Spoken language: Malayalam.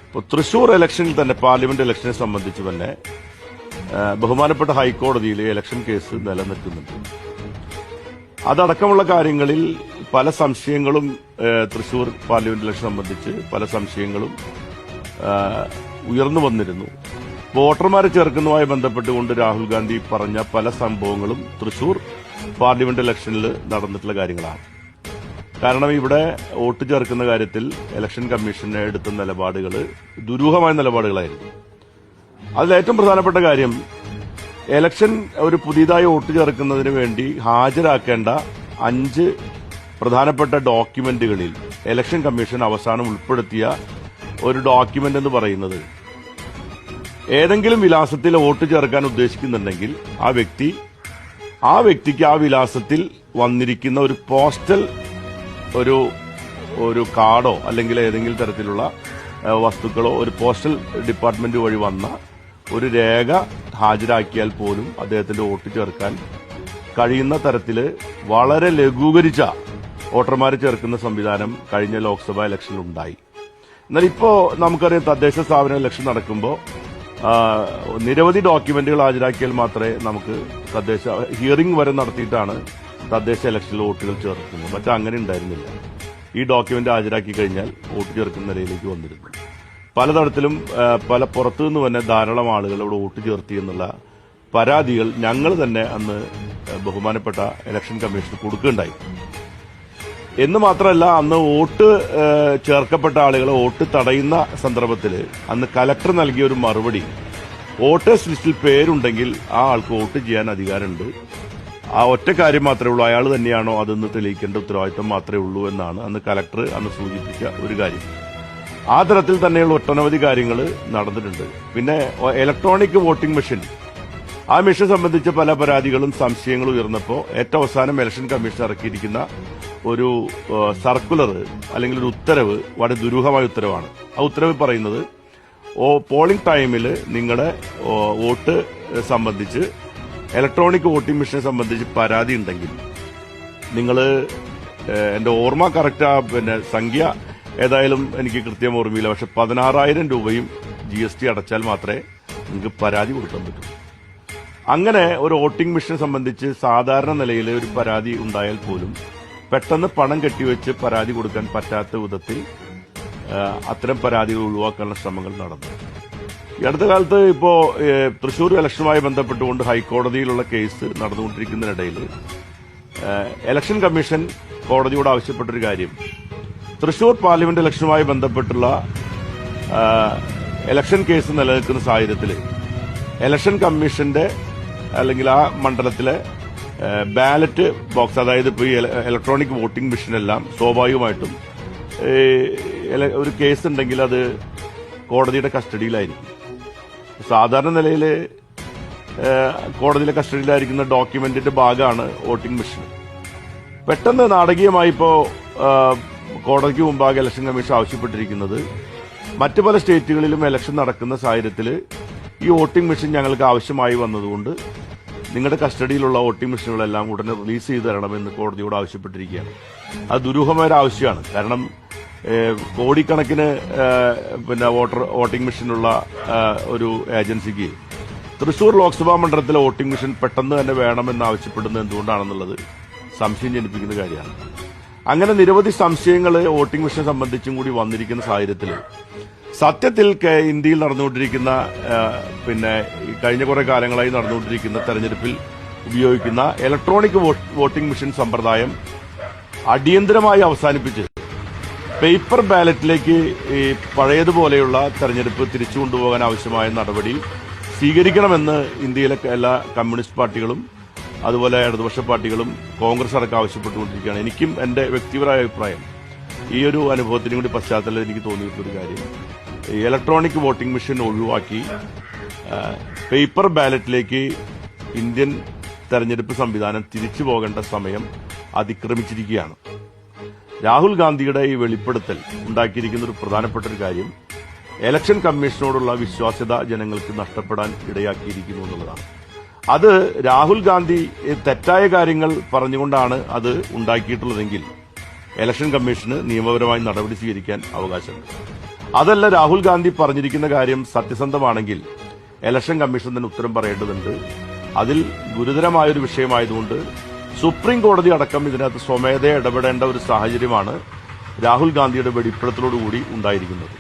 ഇപ്പോൾ തൃശൂർ ഇലക്ഷനിൽ തന്നെ പാർലമെന്റ് ഇലക്ഷനെ സംബന്ധിച്ച് തന്നെ ബഹുമാനപ്പെട്ട ഹൈക്കോടതിയിൽ ഇലക്ഷൻ കേസ് നിലനിൽക്കുന്നുണ്ട്. അതടക്കമുള്ള കാര്യങ്ങളിൽ പല സംശയങ്ങളും തൃശൂർ പാർലമെന്റ് ഇലക്ഷൻ സംബന്ധിച്ച് പല സംശയങ്ങളും ഉയർന്നു വന്നിരുന്നു. വോട്ടർമാരെ ചേർക്കുന്നതുമായി ബന്ധപ്പെട്ടുകൊണ്ട് രാഹുൽ ഗാന്ധി പറഞ്ഞ പല സംഭവങ്ങളും തൃശൂർ പാർലമെന്റ് ഇലക്ഷനിൽ നടന്നിട്ടുള്ള കാര്യങ്ങളാണ്. കാരണം ഇവിടെ വോട്ട് ചേർക്കുന്ന കാര്യത്തിൽ ഇലക്ഷൻ കമ്മീഷൻ എടുത്ത നിലപാടുകൾ ദുരൂഹമായ നിലപാടുകളായിരുന്നു. അതിലേറ്റവും പ്രധാനപ്പെട്ട കാര്യം ഇലക്ഷൻ ഒരു പുതിയതായി വോട്ട് ചേർക്കുന്നതിന് വേണ്ടി ഹാജരാക്കേണ്ട 5 പ്രധാനപ്പെട്ട ഡോക്യുമെന്റുകളിൽ ഇലക്ഷൻ കമ്മീഷൻ അവസാനം ഉൾപ്പെടുത്തിയ ഒരു ഡോക്യുമെന്റ് എന്ന് പറയുന്നത് ഏതെങ്കിലും വിലാസത്തിൽ വോട്ട് ചേർക്കാൻ ഉദ്ദേശിക്കുന്നുണ്ടെങ്കിൽ ആ വ്യക്തിക്ക് ആ വിലാസത്തിൽ വന്നിരിക്കുന്ന ഒരു പോസ്റ്റൽ ഒരു കാർഡോ അല്ലെങ്കിൽ ഏതെങ്കിലും തരത്തിലുള്ള വസ്തുക്കളോ ഒരു പോസ്റ്റൽ ഡിപ്പാർട്ട്മെന്റ് വഴി വന്ന ഒരു രേഖ ഹാജരാക്കിയാൽ പോലും അദ്ദേഹത്തിന്റെ വോട്ട് ചേർക്കാൻ കഴിയുന്ന തരത്തിൽ വളരെ ലഘൂകരിച്ച വോട്ടർമാരെ ചേർക്കുന്ന സംവിധാനം കഴിഞ്ഞ ലോക്സഭാ ഇലക്ഷനിൽ ഉണ്ടായി. എന്നാൽ ഇപ്പോ നമുക്കറിയാം, തദ്ദേശ സ്ഥാപന ഇലക്ഷൻ നടക്കുമ്പോൾ നിരവധി ഡോക്യുമെന്റുകൾ ഹാജരാക്കിയാൽ മാത്രമേ നമുക്ക് ഹിയറിംഗ് വരെ നടത്തിയിട്ടാണ് തദ്ദേശ ഇലക്ഷനിൽ വോട്ടുകൾ ചേർക്കുന്നത്. മറ്റങ്ങനെ ഉണ്ടായിരുന്നില്ല. ഈ ഡോക്യുമെന്റ് ഹാജരാക്കി കഴിഞ്ഞാൽ വോട്ട് ചേർക്കുന്ന നിലയിലേക്ക് വന്നിരുന്നു. പലതരത്തിലും പുറത്തുനിന്ന് തന്നെ ധാരാളം ആളുകൾ ഇവിടെ വോട്ട് ചേർത്തി എന്നുള്ള പരാതികൾ ഞങ്ങൾ തന്നെ അന്ന് ബഹുമാനപ്പെട്ട ഇലക്ഷൻ കമ്മീഷന് കൊടുക്കുകയുണ്ടായി. എന്ന് മാത്രമല്ല, അന്ന് വോട്ട് ചേർക്കപ്പെട്ട ആളുകളെ വോട്ട് തടയുന്ന സന്ദർഭത്തിൽ അന്ന് കലക്ടർ നൽകിയ ഒരു മറുപടി, വോട്ടേഴ്സ് ലിസ്റ്റിൽ പേരുണ്ടെങ്കിൽ ആ ആൾക്ക് വോട്ട് ചെയ്യാൻ അധികാരമുണ്ട്, ആ ഒറ്റ കാര്യം മാത്രമേ ഉള്ളൂ, അയാൾ തന്നെയാണോ അതെന്ന് തെളിയിക്കേണ്ട ഉത്തരവാദിത്തം മാത്രമേ ഉള്ളൂ എന്നാണ് അന്ന് കലക്ടർ സൂചിപ്പിച്ച ഒരു കാര്യം. ആ തരത്തിൽ തന്നെയുള്ള ഒട്ടനവധി കാര്യങ്ങൾ നടന്നിട്ടുണ്ട്. പിന്നെ ഇലക്ട്രോണിക് വോട്ടിംഗ് മെഷീൻ, ആ മെഷീൻ സംബന്ധിച്ച പല പരാതികളും സംശയങ്ങളും ഉയർന്നപ്പോൾ ഏറ്റവും അവസാനം ഇലക്ഷൻ കമ്മീഷൻ ഇറക്കിയിരിക്കുന്ന ഒരു സർക്കുലർ അല്ലെങ്കിൽ ഒരു ഉത്തരവ് വളരെ ദുരൂഹമായ ഉത്തരവാണ്. ആ ഉത്തരവ് പറയുന്നത് പോളിംഗ് ടൈമിൽ നിങ്ങളുടെ വോട്ട് സംബന്ധിച്ച് ഇലക്ട്രോണിക് വോട്ടിംഗ് മെഷീനെ സംബന്ധിച്ച് പരാതി ഉണ്ടെങ്കിൽ നിങ്ങൾ, എന്റെ ഓർമ്മ കറക്റ്റ് സംഖ്യ ഏതായാലും എനിക്ക് കൃത്യം ഓർമ്മയില്ല, പക്ഷെ 16,000 രൂപയും GST അടച്ചാൽ മാത്രമേ നിങ്ങൾക്ക് പരാതി കൊടുക്കാൻ പറ്റൂ. അങ്ങനെ ഒരു വോട്ടിംഗ് മെഷീനെ സംബന്ധിച്ച് സാധാരണ നിലയിൽ ഒരു പരാതി ഉണ്ടായാൽ പോലും പെട്ടെന്ന് പണം കെട്ടിവെച്ച് പരാതി കൊടുക്കാൻ പറ്റാത്ത വിധത്തിൽ അത്തരം പരാതികൾ ഒഴിവാക്കാനുള്ള ശ്രമങ്ങൾ നടന്നു. ഈ അടുത്ത കാലത്ത് ഇപ്പോ തൃശൂർ ഇലക്ഷനുമായി ബന്ധപ്പെട്ടുകൊണ്ട് ഹൈക്കോടതിയിലുള്ള കേസ് നടന്നുകൊണ്ടിരിക്കുന്നതിനിടയിൽ ഇലക്ഷൻ കമ്മീഷൻ കോടതിയോട് ആവശ്യപ്പെട്ടൊരു കാര്യം, തൃശൂർ പാർലമെന്റ് ഇലക്ഷനുമായി ബന്ധപ്പെട്ടുള്ള ഇലക്ഷൻ കേസ് നിലനിൽക്കുന്ന സാഹചര്യത്തിൽ ഇലക്ഷൻ കമ്മീഷന്റെ അല്ലെങ്കിൽ ആ മണ്ഡലത്തിലെ ബാലറ്റ് ബോക്സ്, അതായത് ഇപ്പോൾ ഈ ഇലക്ട്രോണിക് വോട്ടിംഗ് മെഷീനെല്ലാം സ്വാഭാവികമായിട്ടും ഒരു കേസ് ഉണ്ടെങ്കിൽ അത് കോടതിയുടെ കസ്റ്റഡിയിലായിരിക്കും. സാധാരണ നിലയിൽ കോടതിയിലെ കസ്റ്റഡിയിലായിരിക്കുന്ന ഡോക്യുമെന്റിന്റെ ഭാഗമാണ് വോട്ടിംഗ് മെഷീൻ. പെട്ടെന്ന് നാടകീയമായി ഇപ്പോൾ കോടതിക്ക് മുമ്പാകെ ഇലക്ഷൻ കമ്മീഷൻ ആവശ്യപ്പെട്ടിരിക്കുന്നത്, മറ്റു പല സ്റ്റേറ്റുകളിലും ഇലക്ഷൻ നടക്കുന്ന സാഹചര്യത്തിൽ ഈ വോട്ടിംഗ് മെഷീൻ ഞങ്ങൾക്ക് ആവശ്യമായി വന്നതുകൊണ്ട് നിങ്ങളുടെ കസ്റ്റഡിയിലുള്ള വോട്ടിംഗ് മെഷീനുകളെല്ലാം ഉടനെ റിലീസ് ചെയ്ത് തരണമെന്ന് കോടതിയോട് ആവശ്യപ്പെട്ടിരിക്കുകയാണ്. അത് ദുരൂഹമായ ഒരു ആവശ്യമാണ്. കാരണം കോടിക്കണക്കിന് വോട്ടിംഗ് മെഷീനുള്ള ഒരു ഏജൻസിക്ക് തൃശൂർ ലോക്സഭാ മണ്ഡലത്തിലെ വോട്ടിംഗ് മെഷീൻ പെട്ടെന്ന് തന്നെ വേണമെന്ന് ആവശ്യപ്പെടുന്നത് എന്തുകൊണ്ടാണെന്നുള്ളത് സംശയം ജനിപ്പിക്കുന്ന കാര്യമാണ്. അങ്ങനെ നിരവധി സംശയങ്ങൾ വോട്ടിംഗ് മെഷീൻ സംബന്ധിച്ചും കൂടി വന്നിരിക്കുന്ന സാഹചര്യത്തിൽ സത്യത്തിൽ ഇന്ത്യയിൽ നടന്നുകൊണ്ടിരിക്കുന്ന കഴിഞ്ഞ കുറെ കാലങ്ങളായി നടന്നുകൊണ്ടിരിക്കുന്ന തെരഞ്ഞെടുപ്പിൽ ഉപയോഗിക്കുന്ന ഇലക്ട്രോണിക് വോട്ടിംഗ് മെഷീൻ സമ്പ്രദായം അടിയന്തരമായി അവസാനിപ്പിച്ച് പേപ്പർ ബാലറ്റിലേക്ക് ഈ പഴയതുപോലെയുള്ള തെരഞ്ഞെടുപ്പ് തിരിച്ചു കൊണ്ടുപോകാൻ ആവശ്യമായ നടപടി സ്വീകരിക്കണമെന്ന് ഇന്ത്യയിലെ എല്ലാ കമ്മ്യൂണിസ്റ്റ് പാർട്ടികളും അതുപോലെ ഇടതുപക്ഷ പാർട്ടികളും കോൺഗ്രസ് അടക്കം ആവശ്യപ്പെട്ടുകൊണ്ടിരിക്കുകയാണ്. എനിക്കും എന്റെ വ്യക്തിപരമായ അഭിപ്രായം, ഈ ഒരു അനുഭവത്തിനും കൂടി പശ്ചാത്തലത്തിൽ എനിക്ക് തോന്നിയിട്ടൊരു കാര്യം, ഇലക്ട്രോണിക് വോട്ടിംഗ് മെഷീൻ ഒഴിവാക്കി പേപ്പർ ബാലറ്റിലേക്ക് ഇന്ത്യൻ തെരഞ്ഞെടുപ്പ് സംവിധാനം തിരിച്ചു പോകേണ്ട സമയം അതിക്രമിച്ചിരിക്കുകയാണ്. രാഹുൽ ഗാന്ധിയുടെ ഈ വെളിപ്പെടുത്തൽ ഉണ്ടാക്കിയിരിക്കുന്ന ഒരു പ്രധാനപ്പെട്ട ഒരു കാര്യം, ഇലക്ഷൻ കമ്മീഷനോടുള്ള വിശ്വാസ്യത ജനങ്ങൾക്ക് നഷ്ടപ്പെടാൻ ഇടയാക്കിയിരിക്കുന്നു എന്നുള്ളതാണ്. അത് രാഹുൽ ഗാന്ധി തെറ്റായ കാര്യങ്ങൾ പറഞ്ഞുകൊണ്ടാണ് അത് ഉണ്ടാക്കിയിട്ടുള്ളതെങ്കിൽ ഇലക്ഷൻ കമ്മീഷന് നിയമപരമായി നടപടി സ്വീകരിക്കാൻ അവകാശമുണ്ട്. അതല്ല, രാഹുൽ ഗാന്ധി പറഞ്ഞിരിക്കുന്ന കാര്യം സത്യസന്ധമാണെങ്കിൽ ഇലക്ഷൻ കമ്മീഷൻ തന്നെ ഉത്തരം പറയേണ്ടതുണ്ട്. അതിൽ ഗുരുതരമായൊരു വിഷയമായതുകൊണ്ട് സുപ്രീം കോടതി അടക്കം ഇതിനകത്ത് സ്വമേധയെ ഇടപെടേണ്ട ഒരു സാഹചര്യമാണ് രാഹുൽ ഗാന്ധിയുടെ വെളിപ്പെടുത്തലോടുകൂടി ഉണ്ടായിരിക്കുന്നത്.